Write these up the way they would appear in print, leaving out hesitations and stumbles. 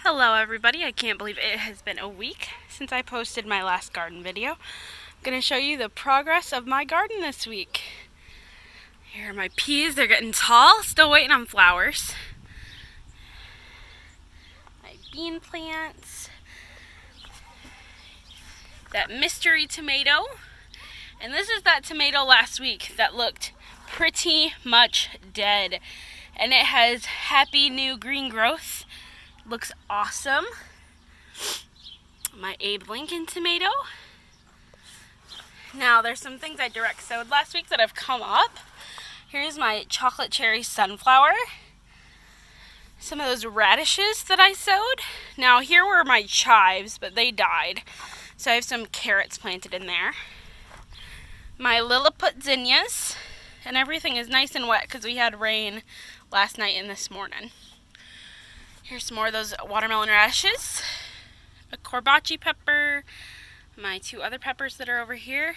Hello everybody, I can't believe it has been a week since I posted my last garden video. I'm going to show you the progress of my garden this week. Here are my peas, they're getting tall, still waiting on flowers. My bean plants. That mystery tomato. And this is that tomato last week that looked pretty much dead. And it has happy new green growth. Looks awesome. My Abe Lincoln tomato. Now there's some things I direct sowed last week that have come up. Here's my chocolate cherry sunflower. Some of those radishes that I sowed. Now here were my chives, but they died. So I have some carrots planted in there. My Lilliput zinnias. And everything is nice and wet because we had rain last night and this morning. Here's some more of those watermelon radishes, a corbachi pepper, my two other peppers that are over here,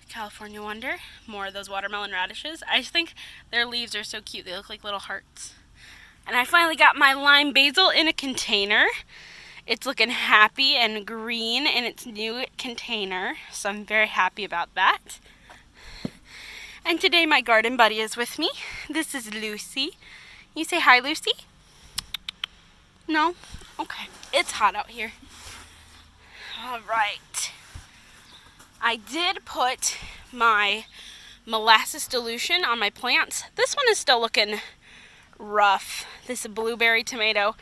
California Wonder, more of those watermelon radishes. I just think their leaves are so cute, they look like little hearts. And I finally got my lime basil in a container. It's looking happy and green in its new container, so I'm very happy about that. And today my garden buddy is with me. This is Lucy. You say hi, Lucy? No? Okay. It's hot out here. All right. I did put my molasses dilution on my plants. This one is still looking rough. This blueberry tomato.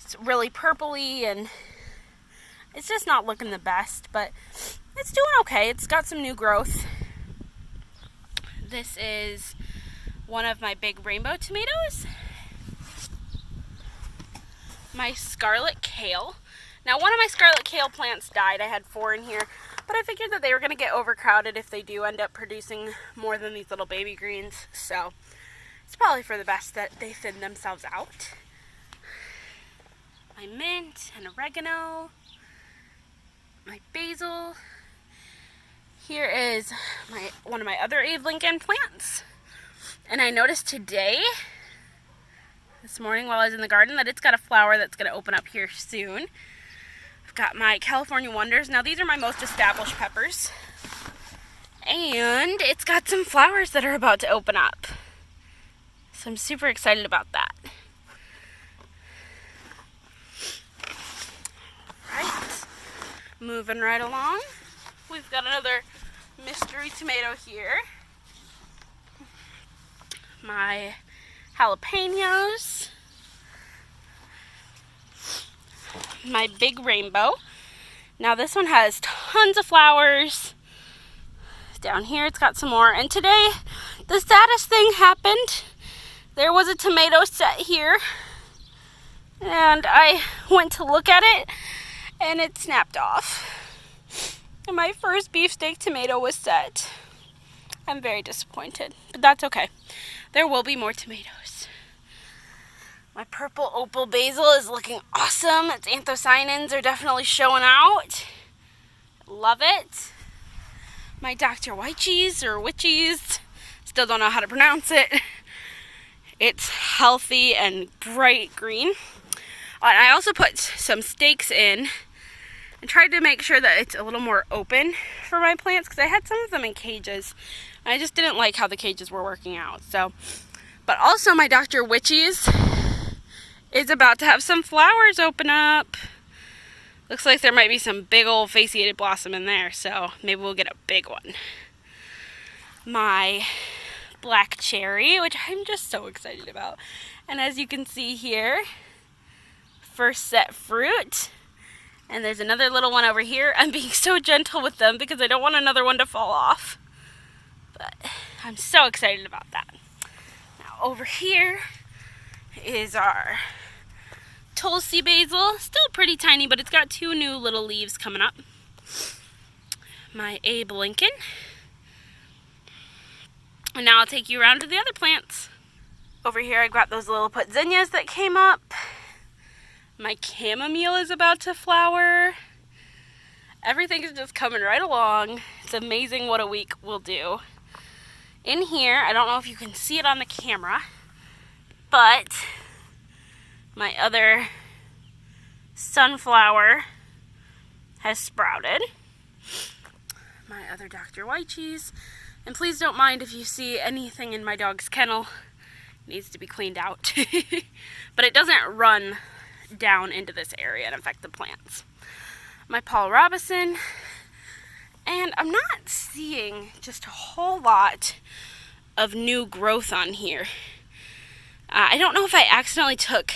It's really purpley and it's just not looking the best, but it's doing okay. It's got some new growth. This is one of my big rainbow tomatoes. My Scarlet Kale. Now one of my Scarlet Kale plants died. I had 4 in here, but I figured that they were going to get overcrowded if they do end up producing more than these little baby greens. So it's probably for the best that they thin themselves out. My mint and oregano. My basil. Here is one of my other Abe Lincoln plants. And I noticed today, this morning while I was in the garden, that it's got a flower that's going to open up here soon. I've got my California Wonders. Now these are my most established peppers. And it's got some flowers that are about to open up. So I'm super excited about that. Right. Moving right along. We've got another mystery tomato here. My jalapenos. My big rainbow. Now this one has tons of flowers. Down here it's got some more. And today the saddest thing happened. There was a tomato set here. And I went to look at it and it snapped off. And my first beefsteak tomato was set. I'm very disappointed, but that's okay. There will be more tomatoes. My purple opal basil is looking awesome. Its anthocyanins are definitely showing out. Love it. My Dr. White cheese or witchies, still don't know how to pronounce it. It's healthy and bright green. And I also put some stakes in and tried to make sure that it's a little more open for my plants because I had some of them in cages. I just didn't like how the cages were working out. So, but also my Dr. Witchies is about to have some flowers open up. Looks like there might be some big old fasciated blossom in there, so maybe we'll get a big one. My black cherry, which I'm just so excited about. And as you can see here, first set fruit. And there's another little one over here. I'm being so gentle with them because I don't want another one to fall off. But I'm so excited about that. Now over here is our Tulsi Basil. Still pretty tiny, but it's got 2 new little leaves coming up. My Abe Lincoln. And now I'll take you around to the other plants. Over here I got those Lilliput zinnias that came up. My chamomile is about to flower. Everything is just coming right along. It's amazing what a week will do. In here, I don't know if you can see it on the camera, but my other sunflower has sprouted. My other Dr. White cheese. And please don't mind if you see anything in my dog's kennel. It needs to be cleaned out. But it doesn't run down into this area and affect the plants. My Paul Robinson. And I'm not seeing just a whole lot of new growth on here. I don't know if I accidentally took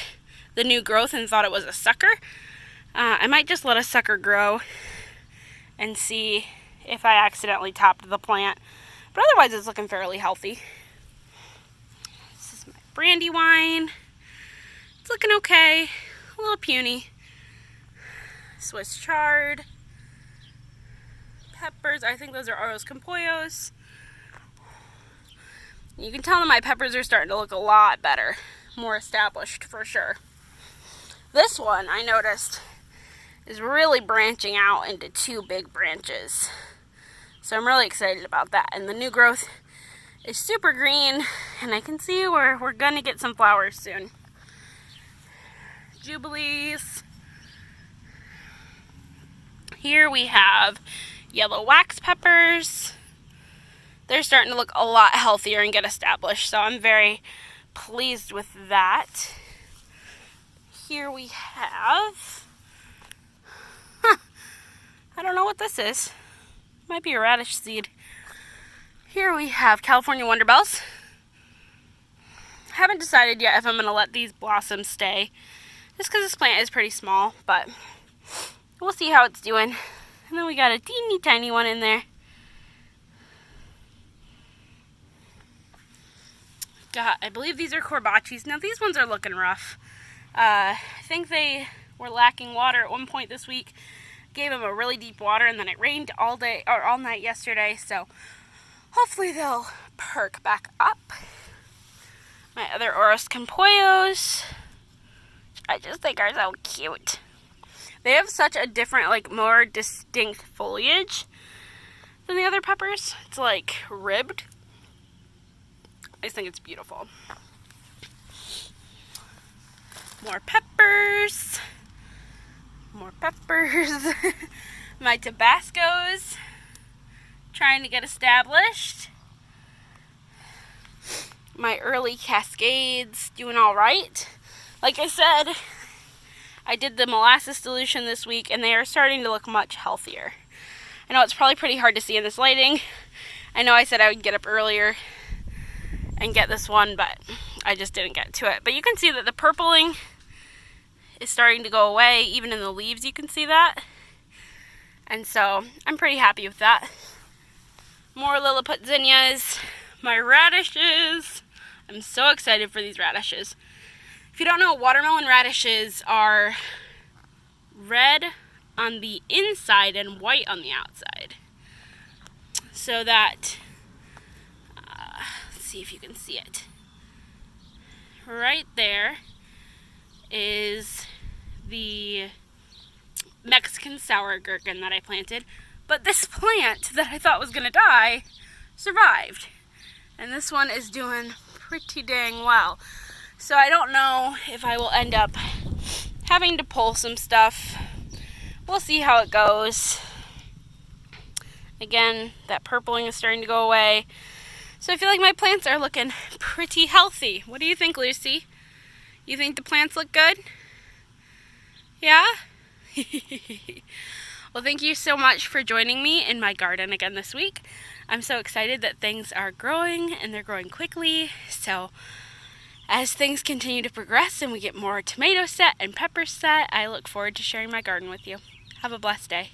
the new growth and thought it was a sucker. I might just let a sucker grow and see if I accidentally topped the plant. But otherwise it's looking fairly healthy. This is my Brandywine. It's looking okay. A little puny. Swiss Chard. Peppers. I think those are Aros Compollos. You can tell that my peppers are starting to look a lot better. More established for sure. This one, I noticed, is really branching out into 2 big branches. So I'm really excited about that. And the new growth is super green, and I can see we're gonna get some flowers soon. Jubilees. Here we have yellow wax peppers. They're starting to look a lot healthier and get established, so I'm very pleased with that. Here we have, I don't know what this is. Might be a radish seed. Here we have California Wonderbells. Haven't decided yet if I'm going to let these blossoms stay, just because this plant is pretty small, but we'll see how it's doing. And then we got a teeny tiny one in there. I believe these are corbachis. Now these ones are looking rough. I think they were lacking water at one point this week. Gave them a really deep water, and then it rained all day or all night yesterday, so hopefully they'll perk back up. My other Aros Compollos, I just think are so cute. They have such a different, like, more distinct foliage than the other peppers. It's like ribbed. I just think it's beautiful. More peppers. More peppers. My Tabascos trying to get established. My early Cascades doing all right. Like I said, I did the molasses dilution this week, and they are starting to look much healthier. I know it's probably pretty hard to see in this lighting. I know I said I would get up earlier and get this one, but I just didn't get to it. But you can see that the purpling is starting to go away. Even in the leaves you can see that. And so I'm pretty happy with that. More Lilliput zinnias. My radishes. I'm so excited for these radishes. If you don't know, watermelon radishes are red on the inside and white on the outside. So that, let's see if you can see it. Right there is the Mexican sour gherkin that I planted. But this plant that I thought was going to die survived. And this one is doing pretty dang well. So I don't know if I will end up having to pull some stuff. We'll see how it goes. Again, that purpling is starting to go away. So I feel like my plants are looking pretty healthy. What do you think, Lucy? You think the plants look good? Yeah? Well, thank you so much for joining me in my garden again this week. I'm so excited that things are growing, and they're growing quickly. So as things continue to progress and we get more tomatoes set and peppers set, I look forward to sharing my garden with you. Have a blessed day.